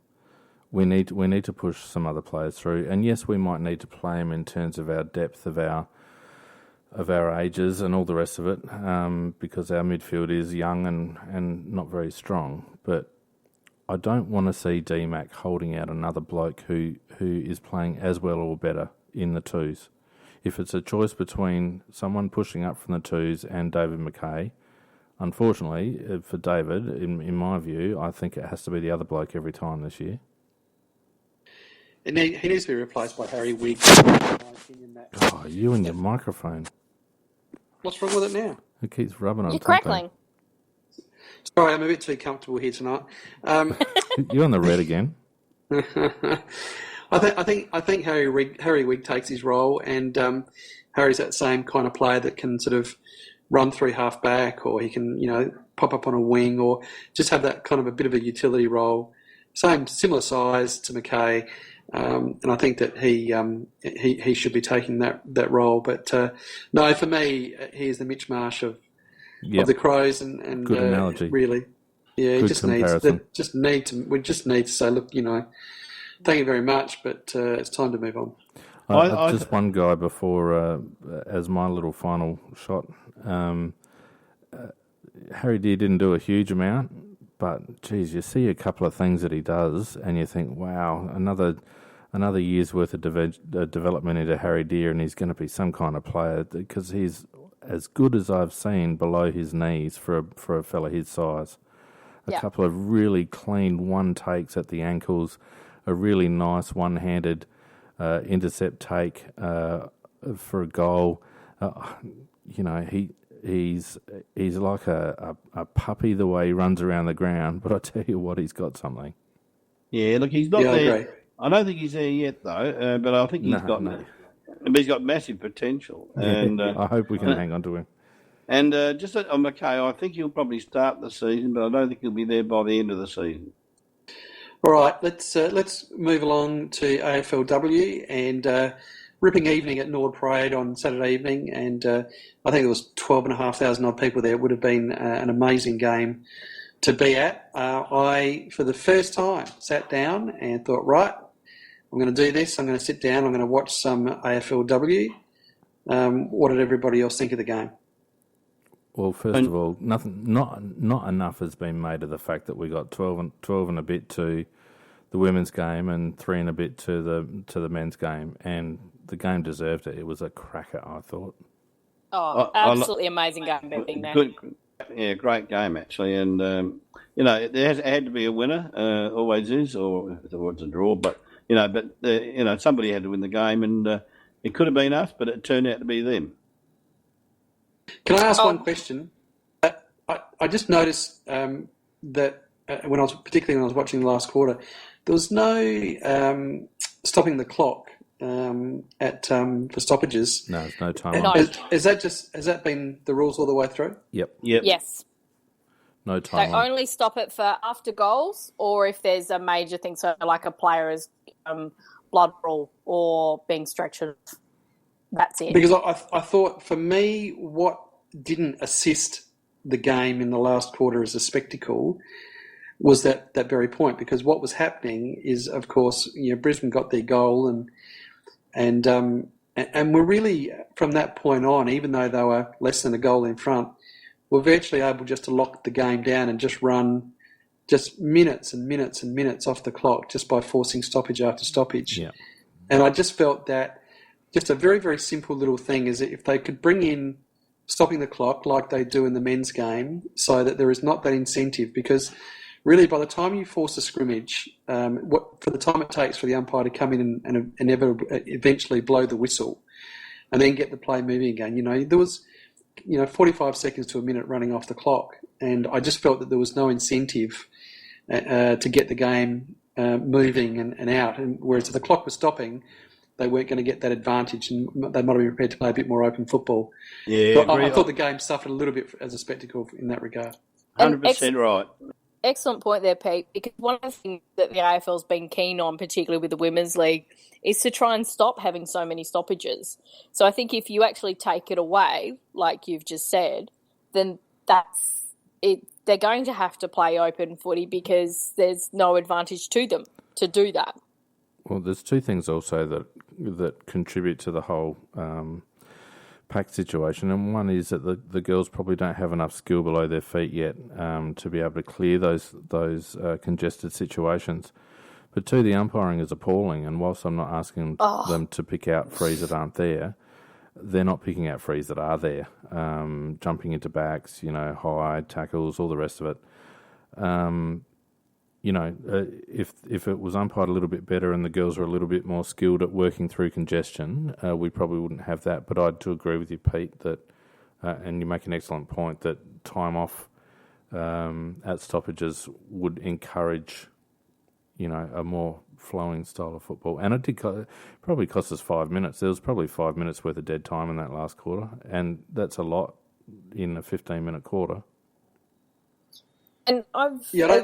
we need to push some other players through. And yes, we might need to play him in terms of our depth of our ages and all the rest of it, because our midfield is young and not very strong. But I don't want to see D-Mac holding out another bloke who is playing as well or better in the twos. If it's a choice between someone pushing up from the twos and David McKay, unfortunately for David, in my view, I think it has to be the other bloke every time this year. He needs to be replaced by Harry Wigg. In my opinion, Oh, you and your microphone. What's wrong with it now? It keeps rubbing on You're something. crackling. Sorry, I'm a bit too comfortable here tonight. You're on the red again. I think Harry Wigg takes his role, and Harry's that same kind of player that can sort of run through half back, or he can pop up on a wing, or just have that kind of a bit of a utility role. Similar size to McKay, and I think that he should be taking that role. But no, for me, he's the Mitch Marsh of the Crows, and good analogy. Really, yeah, he good just comparison. we just need to say, look, thank you very much, but it's time to move on. Just one guy before, as my little final shot. Harry Deer didn't do a huge amount, but geez, you see a couple of things that he does, and you think, wow, another year's worth of development into Harry Deer, and he's going to be some kind of player, because he's as good as I've seen below his knees for a fella his size. A couple of really clean one takes at the ankles, a really nice one-handed intercept take for a goal. He's like a puppy the way he runs around the ground, but I tell you what, he's got something. Yeah, look, he's not there. Agree. I don't think he's there yet, though. But I think he's got massive potential, and I hope we can hang on to him. And just on McKay, I think he'll probably start the season, but I don't think he'll be there by the end of the season. All right, let's move along to AFLW, and ripping evening at Nord Parade on Saturday evening, and I think there was 12,500 odd people there. It would have been an amazing game to be at. I, for the first time, sat down and thought, right, I'm going to do this. I'm going to sit down. I'm going to watch some AFLW. What did everybody else think of the game? Well, first of all, not enough has been made of the fact that we got 12 and a bit to the women's game and 3 and a bit to the men's game, and the game deserved it. It was a cracker, I thought. Oh, absolutely amazing game, being there. Good, yeah, great game actually, and there had to be a winner. Always is, or if it was a draw, but somebody had to win the game, and it could have been us, but it turned out to be them. Can I ask one question? I just noticed that particularly when I was watching the last quarter, there was no stopping the clock for stoppages. No, there's no time. No. Has that been the rules all the way through? Yep. Yes. No They time. only stop it for after goals, or if there's a major thing, so like a player is blood rule or being stretched. That's it. Because I thought, for me, what didn't assist the game in the last quarter as a spectacle was that very point. Because what was happening is, of course, Brisbane got their goal, and we're really, from that point on, even though they were less than a goal in front, we're virtually able just to lock the game down and just run just minutes and minutes and minutes off the clock just by forcing stoppage after stoppage. Yeah. And I just felt that just a very, very simple little thing is that if they could bring in stopping the clock like they do in the men's game, so that there is not that incentive, because really by the time you force a scrimmage, for the time it takes for the umpire to come in and eventually blow the whistle and then get the play moving again, there was 45 seconds to a minute running off the clock, and I just felt that there was no incentive to get the game moving and out. And whereas if the clock was stopping, they weren't going to get that advantage, and they might have been prepared to play a bit more open football. Yeah, but I thought the game suffered a little bit as a spectacle in that regard. 100% right. Excellent point there, Pete, because one of the things that the AFL's been keen on, particularly with the Women's League, is to try and stop having so many stoppages. So I think if you actually take it away, like you've just said, then that's it. They're going to have to play open footy because there's no advantage to them to do that. Well, there's two things also that contribute to the whole pack situation, and one is that the girls probably don't have enough skill below their feet yet to be able to clear those congested situations. But two, the umpiring is appalling, and whilst I'm not asking them to pick out frees that aren't there, they're not picking out frees that are there, jumping into backs, high tackles, all the rest of it. If it was umpired a little bit better and the girls were a little bit more skilled at working through congestion, we probably wouldn't have that. But I do agree with you, Pete, that, and you make an excellent point, that time off at stoppages would encourage, a more flowing style of football. And it did probably cost us 5 minutes. There was probably 5 minutes worth of dead time in that last quarter, and that's a lot in a 15-minute quarter. And I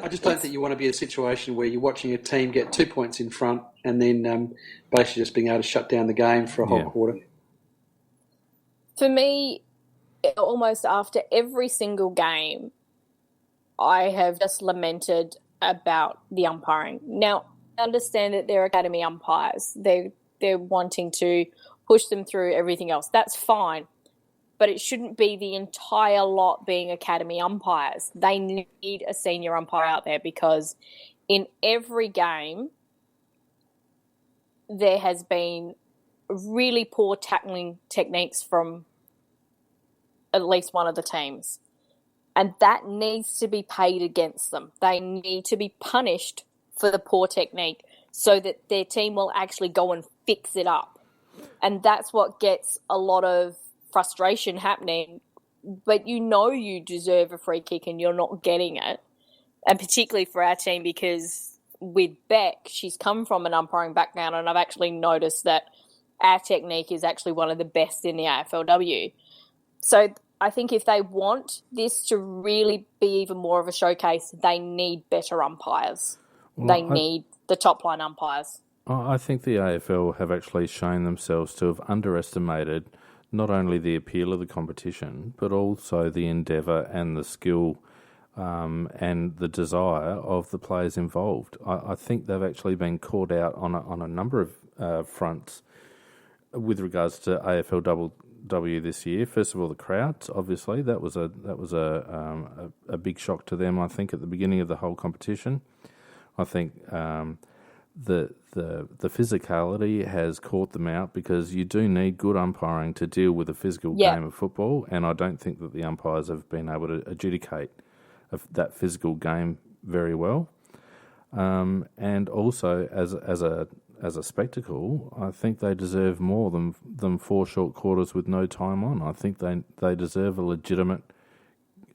just don't think you want to be in a situation where you're watching a team get 2 points in front and then basically just being able to shut down the game for a whole quarter. For me, almost after every single game, I have just lamented about the umpiring. Now, I understand that they're academy umpires. They're wanting to push them through everything else. That's fine. But it shouldn't be the entire lot being academy umpires. They need a senior umpire out there, because in every game there has been really poor tackling techniques from at least one of the teams. And that needs to be paid against them. They need to be punished for the poor technique so that their team will actually go and fix it up. And that's what gets a lot of frustration happening, but you deserve a free kick and you're not getting it. And particularly for our team, because with Beck, she's come from an umpiring background, and I've actually noticed that our technique is actually one of the best in the AFLW. So I think if they want this to really be even more of a showcase, they need better umpires. They need the top line umpires. I think the AFL have actually shown themselves to have underestimated not only the appeal of the competition, but also the endeavour and the skill and the desire of the players involved. I think they've actually been caught out on a number of fronts with regards to AFLW this year. First of all, the crowds. Obviously, that was a big shock to them. I think at the beginning of the whole competition, I think the physicality has caught them out, because you do need good umpiring to deal with a physical game of football, and I don't think that the umpires have been able to adjudicate that physical game very well. And also, as a spectacle, I think they deserve more than 4 short quarters with no time on. I think they deserve a legitimate,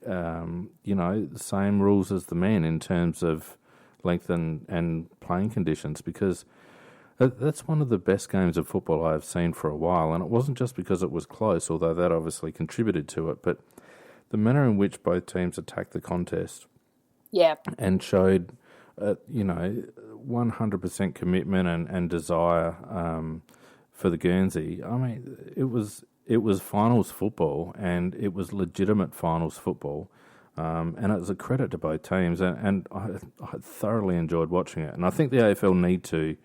same rules as the men in terms of length and playing conditions, because that's one of the best games of football I've seen for a while. And it wasn't just because it was close, although that obviously contributed to it, but the manner in which both teams attacked the contest and showed, 100% commitment and desire for the Guernsey. I mean, it was finals football, and it was legitimate finals football. And it was a credit to both teams, and I thoroughly enjoyed watching it. And I think the AFL need to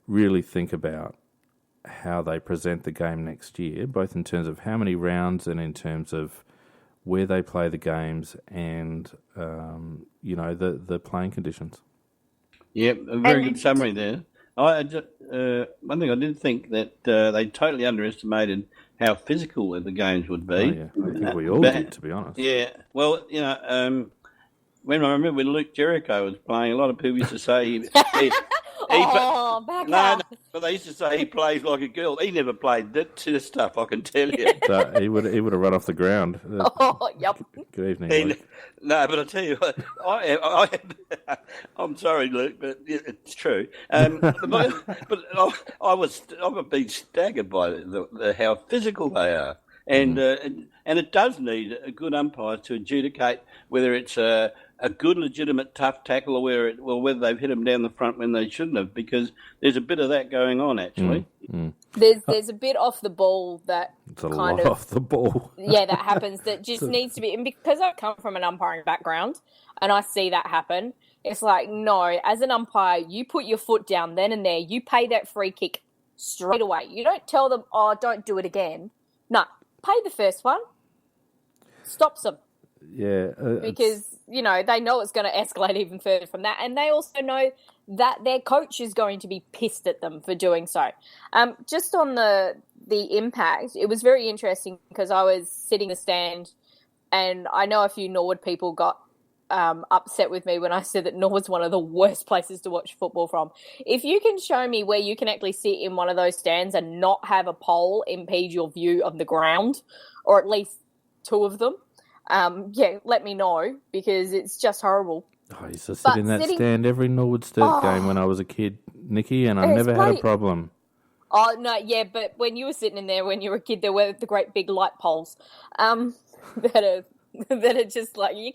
really think about how they present the game next year, both in terms of how many rounds and in terms of where they play the games and, the playing conditions. Yeah, a very good summary there. One thing I did think that they totally underestimated how physical the games would be. Oh, yeah. I think we all did, to be honest. Yeah. Well, when I remember when Luke Jericho was playing, a lot of people used to say but they used to say he plays like a girl. He never played that sort of stuff, I can tell you. So he would have run off the ground. Yep. Good evening, Luke. No, but I tell you what, I'm sorry, Luke, but it's true. But I've been staggered by how physical they are, and it does need a good umpire to adjudicate whether it's a good, legitimate, tough tackle, or whether they've hit them down the front when they shouldn't have, because there's a bit of that going on, actually. There's a bit off the ball that it's a lot off the ball. that happens that just needs to be, and because I come from an umpiring background and I see that happen, it's like, no, as an umpire, you put your foot down then and there, you pay that free kick straight away. You don't tell them, oh, don't do it again. No, pay the first one. Stops them. Yeah. Because, they know it's going to escalate even further from that. And they also know that their coach is going to be pissed at them for doing so. Just on the impact, it was very interesting because I was sitting in the stand, and I know a few Norwood people got upset with me when I said that Norwood's one of the worst places to watch football from. If you can show me where you can actually sit in one of those stands and not have a pole impede your view of the ground, or at least two of them, let me know, because it's just horrible. I used to sit in that stand every Norwood Sturt game when I was a kid, Nikki, and I never had a problem. Oh, no, yeah, but when you were sitting in there when you were a kid, there were the great big light poles that are just like, you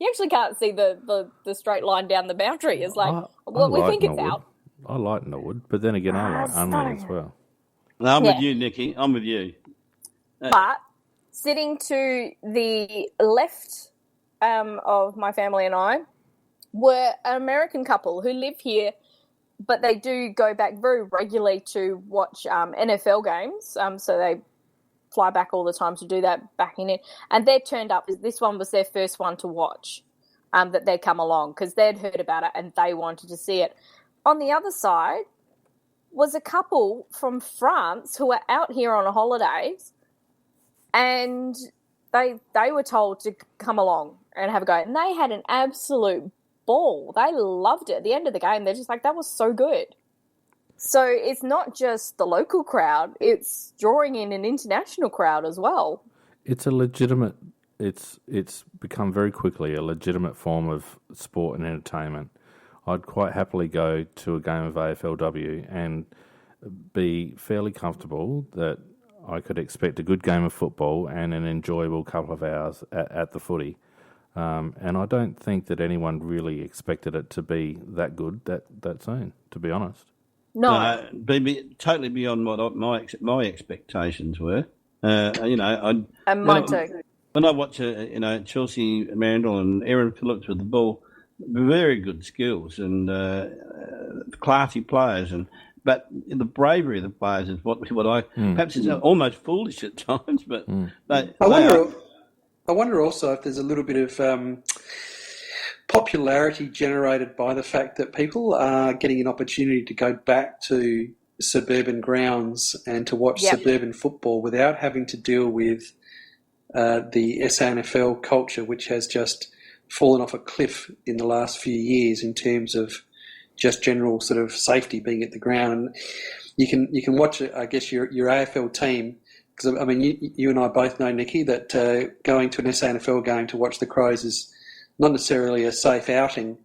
actually can't see the straight line down the boundary. It's like, we think it's out. I like Norwood, but then again, I like Unley as well. No, I'm with you, Nikki. I'm with you. But sitting to the left of my family and I were an American couple who live here, but they do go back very regularly to watch NFL games. So they fly back all the time to do that back in it. And they turned up. This one was their first one to watch, that they'd come along because they'd heard about it and they wanted to see it. On the other side was a couple from France who were out here on holidays, and they were told to come along and have a go. And they had an absolute ball. They loved it. At the end of the game, they're just like, that was so good. So it's not just the local crowd, it's drawing in an international crowd as well. It's become very quickly a legitimate form of sport and entertainment. I'd quite happily go to a game of AFLW and be fairly comfortable that I could expect a good game of football and an enjoyable couple of hours at the footy. And I don't think that anyone really expected it to be that good that soon, to be honest. No. Totally beyond what my expectations were. And mine too. When I watch Chelsea Mandel and Aaron Phillips with the ball, very good skills and classy players, but the bravery of the players is what I perhaps it's almost foolish at times. But I wonder also if there's a little bit of popularity generated by the fact that people are getting an opportunity to go back to suburban grounds and to watch suburban football without having to deal with the SANFL culture, which has just fallen off a cliff in the last few years in terms of just general sort of safety being at the ground. And you can watch, I guess, your AFL team, because I mean you and I both know, Nikki, that going to an SANFL game to watch the Crows is not necessarily a safe outing,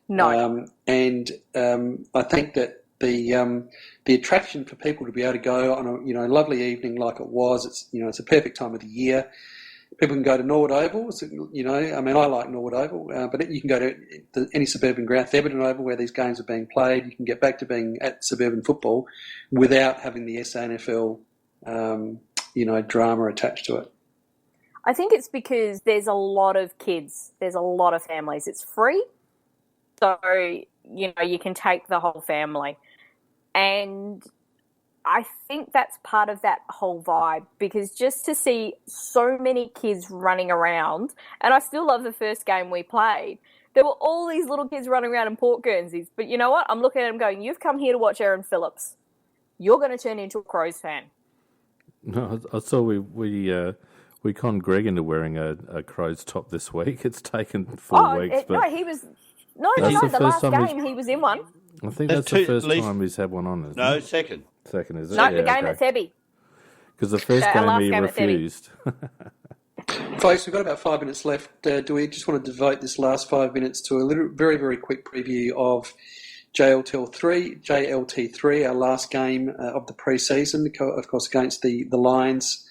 No. I think that the attraction for people to be able to go on a lovely evening like it was, it's a perfect time of the year. People can go to Norwood Oval. I like Norwood Oval, but you can go to any suburban ground, Thebarton Oval, where these games are being played. You can get back to being at suburban football without having the SANFL, drama attached to it. I think it's because there's a lot of kids. There's a lot of families. It's free. So, you can take the whole family. And I think that's part of that whole vibe, because just to see so many kids running around, and I still love the first game we played, there were all these little kids running around in Port Guernseys. But you know what? I'm looking at them going, you've come here to watch Aaron Phillips. You're going to turn into a Crows fan. No, I saw we conned Greg into wearing a Crows top this week. It's taken 4 weeks. No, he was... No, the last game he was in one. I think that's the first time he's had one on, isn't No, it? second. Second, is it? No, the game at Thebby. Because the first game he refused. Folks, we've got about 5 minutes left. Do we just want to devote this last 5 minutes to a very, very quick preview of JLT 3, our last game of the pre-season, of course, against the Lions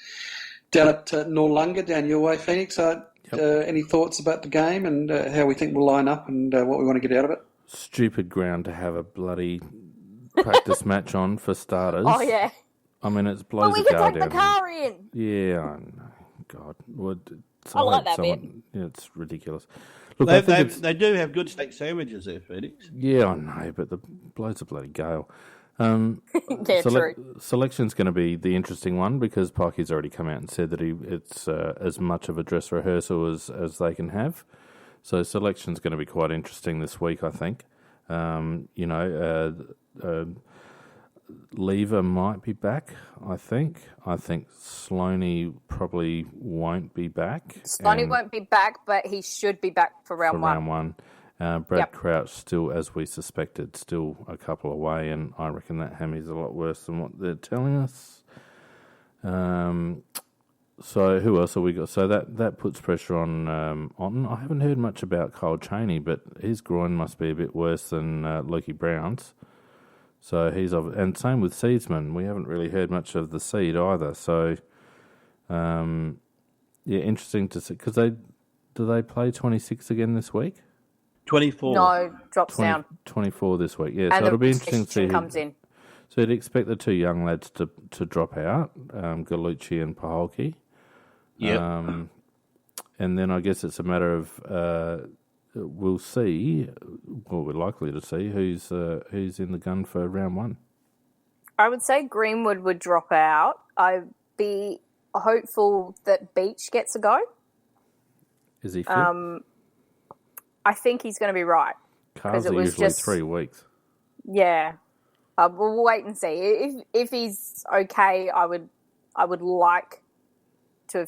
down at Noarlunga, down your way, Phoenix. Any thoughts about the game and how we think we'll line up and what we want to get out of it? Stupid ground to have a bloody practice match on for starters. Oh, yeah. I mean, it blows we the could guard take the car in. Yeah, I know. God. I like that bit. Yeah, it's ridiculous. Look, they do have good steak sandwiches there, Phoenix. Yeah, I know, but the blows a bloody gale. True. Selection's going to be the interesting one because Pikey's already come out and said that it's as much of a dress rehearsal as they can have. So selection's going to be quite interesting this week, I think. Lever might be back, I think. I think Sloaney probably won't be back. Sloaney won't be back, but he should be back for round one. Brad Crouch still, as we suspected, still a couple away, and I reckon that hammy's a lot worse than what they're telling us. So who else have we got? So that puts pressure on Otten. I haven't heard much about Kyle Chaney, but his groin must be a bit worse than Lukey Brown's. So and same with Seedsman. We haven't really heard much of the Seed either. So, interesting to see, because do they play 26 again this week? 24. No, drops down. 24 this week. Yeah, and so it'll be interesting to see. Comes in. So you'd expect the two young lads to drop out, Gallucci and Paholke. Yeah. And then I guess it's a matter of we'll see. Well, we're likely to see who's in the gun for round one. I would say Greenwood would drop out. I'd be hopeful that Beach gets a go. Is he fit? I think he's going to be right. Cars are usually 3 weeks. Yeah. We'll wait and see. If he's okay, I would like to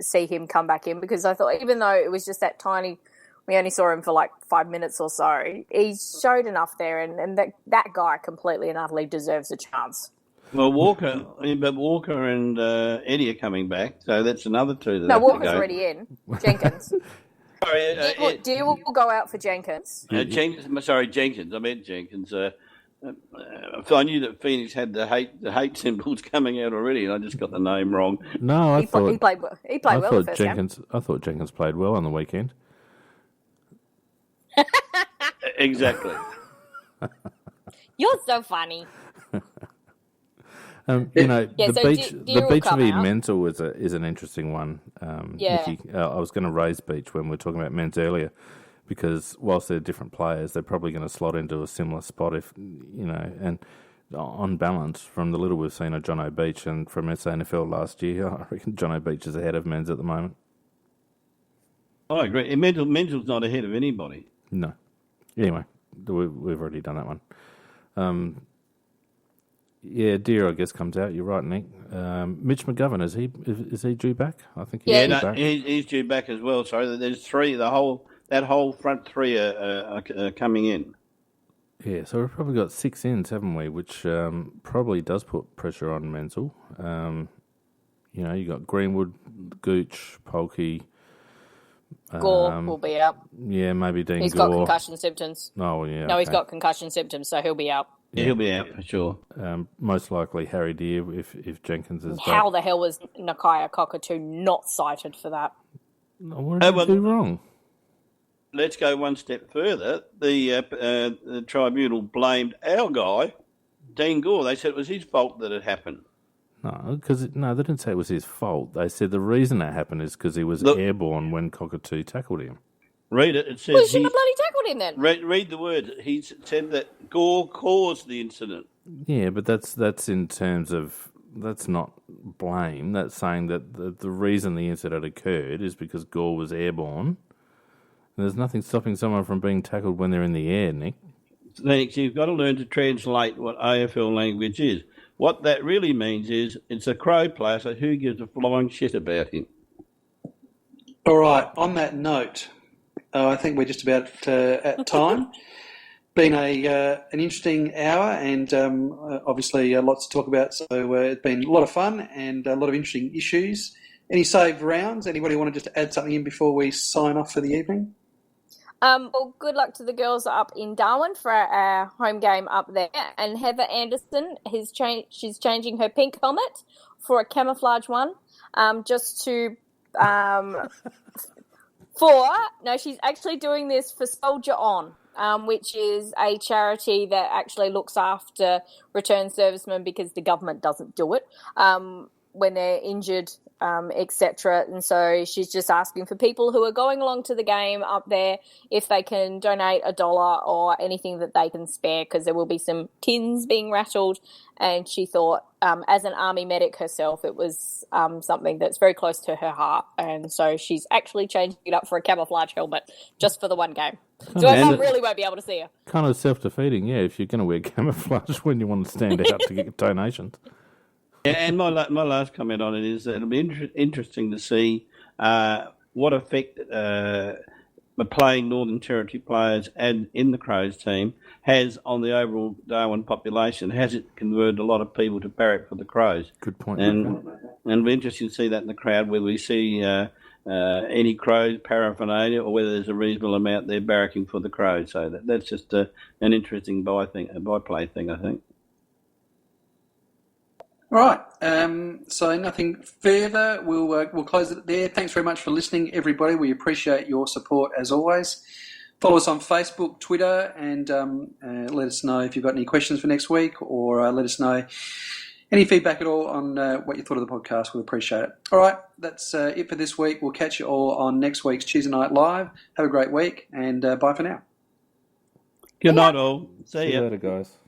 see him come back in, because I thought, even though it was just that tiny, we only saw him for like 5 minutes or so, he showed enough there, and that guy completely and utterly deserves a chance. Well, Walker and Eddie are coming back, so that's another two. No, Walker's already in. Jenkins. Sorry, Deal will go out for Jenkins. Jenkins. I meant Jenkins. I knew that Phoenix had the hate symbols coming out already, and I just got the name wrong. No, he played well. The first game. I thought Jenkins played well on the weekend. Exactly. You're so funny. The Beach v Mental is an interesting one. Nikki, I was going to raise Beach when we were talking about men's earlier, because whilst they're different players, they're probably going to slot into a similar spot and on balance, from the little we've seen of John O'Beach and from SANFL last year, I reckon John O'Beach is ahead of men's at the moment. I agree. Mental's not ahead of anybody. No. Anyway, we've already done that one. Deer, I guess, comes out. You're right, Nick. Mitch McGovern, is he due back? I think he's due back. He's due back as well. So there's three. That whole front three are coming in. Yeah, so we've probably got 6 ins, haven't we? Which probably does put pressure on Menzel. You got Greenwood, Gooch, Polkey, Gore will be out. Yeah, maybe Dean He's Gore. got concussion symptoms. Oh, yeah. No, he's okay. got concussion symptoms, so he'll be out. Yeah, he'll be out for sure. Most likely Harry Deer if Jenkins is How the hell was Nakaya Cockatoo not cited for that? What did he do wrong? Let's go one step further. The tribunal blamed our guy, Dean Gore. They said it was his fault that it happened. No, they didn't say it was his fault. They said the reason that happened is because he was airborne when Cockatoo tackled him. Read it. It says well, he shouldn't have bloody tackled him then. Read the words. He said that Gore caused the incident. Yeah, but that's in terms of, that's not blame. That's saying that the reason the incident occurred is because Gore was airborne. And there's nothing stopping someone from being tackled when they're in the air, Nick. Lennox, you've got to learn to translate what AFL language is. What that really means is it's a Crow player, so who gives a flying shit about him? All right, on that note, I think we're just about at time. Been an interesting hour and obviously lots to talk about, so it's been a lot of fun and a lot of interesting issues. Any saved rounds? Anybody want to just add something in before we sign off for the evening? Well, good luck to the girls up in Darwin for our home game up there. And Heather Anderson, she's changing her pink helmet for a camouflage one, just to she's actually doing this for Soldier On, which is a charity that actually looks after returned servicemen because the government doesn't do it when they're injured, etc. And so she's just asking for people who are going along to the game up there if they can donate $1 or anything that they can spare, because there will be some tins being rattled. And she thought, as an army medic herself, it was something that's very close to her heart. And so she's actually changing it up for a camouflage helmet just for the one game. So everyone really won't be able to see her. Kind of self-defeating, yeah, if you're going to wear camouflage when you want to stand out to get donations. Yeah, and my last comment on it is that it'll be interesting to see what effect playing Northern Territory players and in the Crows team has on the overall Darwin population. Has it converted a lot of people to barrack for the Crows? Good point. And it'll be interesting to see that in the crowd, whether we see any Crows paraphernalia or whether there's a reasonable amount there barracking for the Crows. So that's just an interesting byplay thing, I think. All right, so nothing further. We'll close it there. Thanks very much for listening, everybody. We appreciate your support as always. Follow us on Facebook, Twitter, and let us know if you've got any questions for next week, or let us know any feedback at all on what you thought of the podcast. We'll appreciate it. All right, that's it for this week. We'll catch you all on next week's Tuesday Night Live. Have a great week, and bye for now. Good night, all. See ya. See you later, guys.